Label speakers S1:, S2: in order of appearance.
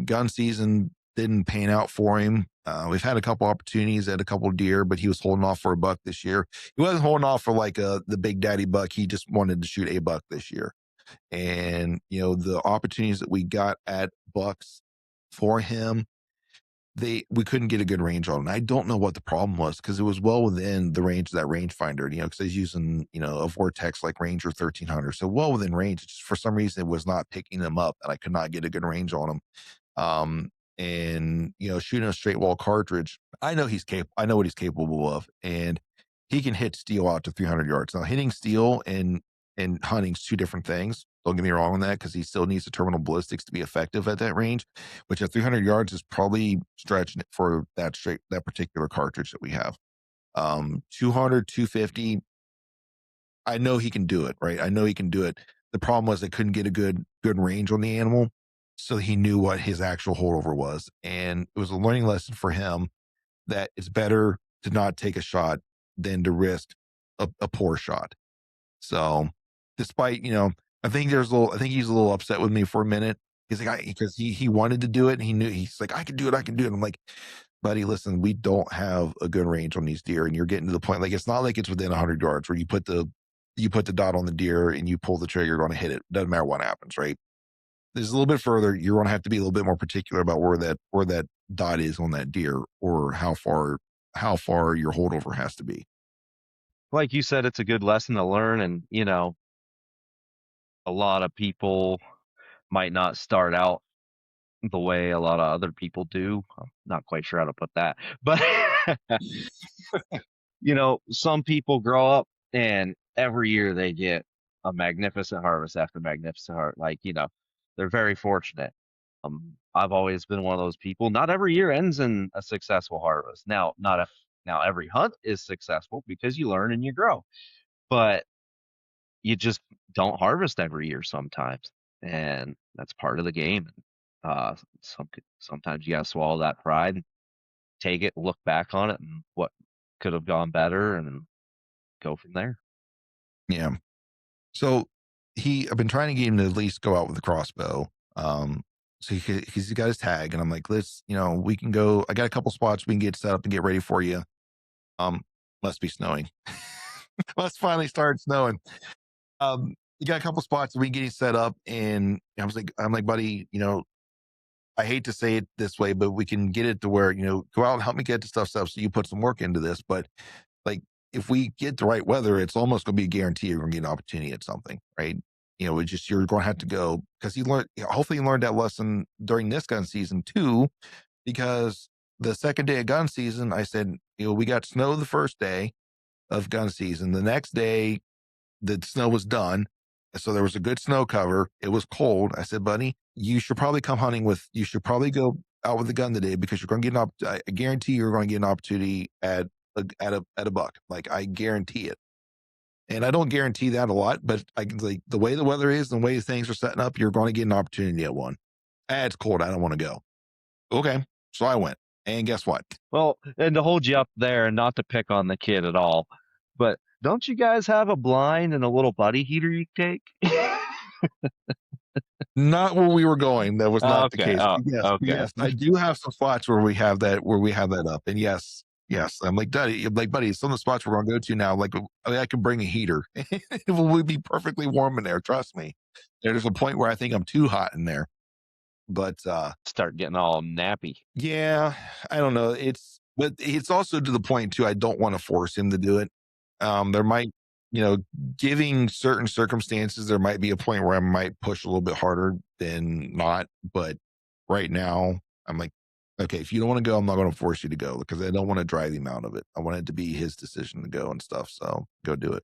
S1: Gun season didn't pan out for him. We've had a couple opportunities at a couple deer, but he was holding off for a buck this year. He wasn't holding off for like the big daddy buck. He just wanted to shoot a buck this year. And, the opportunities that we got at bucks for him, we couldn't get a good range on. And I don't know what the problem was, because it was well within the range of that rangefinder, because I was using, a Vortex like Ranger 1300. So well within range. Just for some reason, it was not picking them up, and I could not get a good range on them. And shooting a straight wall cartridge, I know I know what he's capable of, and he can hit steel out to 300 yards. Now, hitting steel and hunting's two different things. Don't get me wrong on that, because he still needs the terminal ballistics to be effective at that range, which at 300 yards is probably stretching it for that particular cartridge that we have. 200, 250, I know he can do it, right? I know he can do it. The problem was I couldn't get a good range on the animal, so he knew what his actual holdover was. And it was a learning lesson for him that it's better to not take a shot than to risk a poor shot. So despite, I think he's a little upset with me for a minute. He's like, because he wanted to do it, and he knew, he's like, I can do it. I'm like, buddy, listen, we don't have a good range on these deer, and you're getting to the point, like, it's not like it's within 100 yards where you put the dot on the deer and you pull the trigger, you're going to hit it. Doesn't matter what happens, right? There's a little bit further. You're going to have to be a little bit more particular about where that dot is on that deer, or how far your holdover has to be.
S2: Like you said, it's a good lesson to learn. And, a lot of people might not start out the way a lot of other people do. I'm not quite sure how to put that, but some people grow up and every year they get a magnificent harvest after magnificent harvest. Like, they're very fortunate. I've always been one of those people. Not every year ends in a successful harvest. Now, now every hunt is successful, because you learn and you grow, but you just don't harvest every year sometimes, and that's part of the game. Sometimes you gotta swallow that pride and take it, look back on it, and what could have gone better, and go from there.
S1: Yeah. So I've been trying to get him to at least go out with a crossbow. So he's got his tag, and I'm like, let's, we can go. I got a couple spots we can get set up and get ready for you. Must be snowing. Must finally start snowing. You got a couple spots we can get you set up, and I'm like, buddy, I hate to say it this way, but we can get it to where, go out and help me get the stuff set up, so you put some work into this. But like, if we get the right weather, it's almost going to be a guarantee you're going to get an opportunity at something, right? It's just, you're going to have to go, because hopefully he learned that lesson during this gun season too, because the second day of gun season, I said, we got snow the first day of gun season. The next day, the snow was done. So there was a good snow cover. It was cold. I said, buddy, you should probably go out with a gun today, because you're going to get I guarantee you're going to get an opportunity at a buck. Like, I guarantee it. And I don't guarantee that a lot, but I can, like, the way the weather is and the way things are setting up, you're going to get an opportunity at one. It's cold. I don't want to go. Okay. So I went, and guess what?
S2: Well, and to hold you up there, and not to pick on the kid at all, but don't you guys have a blind and a little buddy heater you take?
S1: Not where we were going. That was not the
S2: Okay.
S1: case.
S2: Oh,
S1: Yes,
S2: okay.
S1: yes, I do have some spots where we have that up. And yes, I'm like, buddy, some of the spots we're going to go to now, like, I can bring a heater. It will be perfectly warm in there. Trust me. There's a point where I think I'm too hot in there. But
S2: Start getting all nappy.
S1: yeah, I don't know. But it's also to the point too, I don't want to force him to do it. There might, giving certain circumstances, there might be a point where I might push a little bit harder than not. But right now, I'm like, okay, if you don't want to go, I'm not going to force you to go, because I don't want to drive him out of it. I want it to be his decision to go and stuff. So go do it.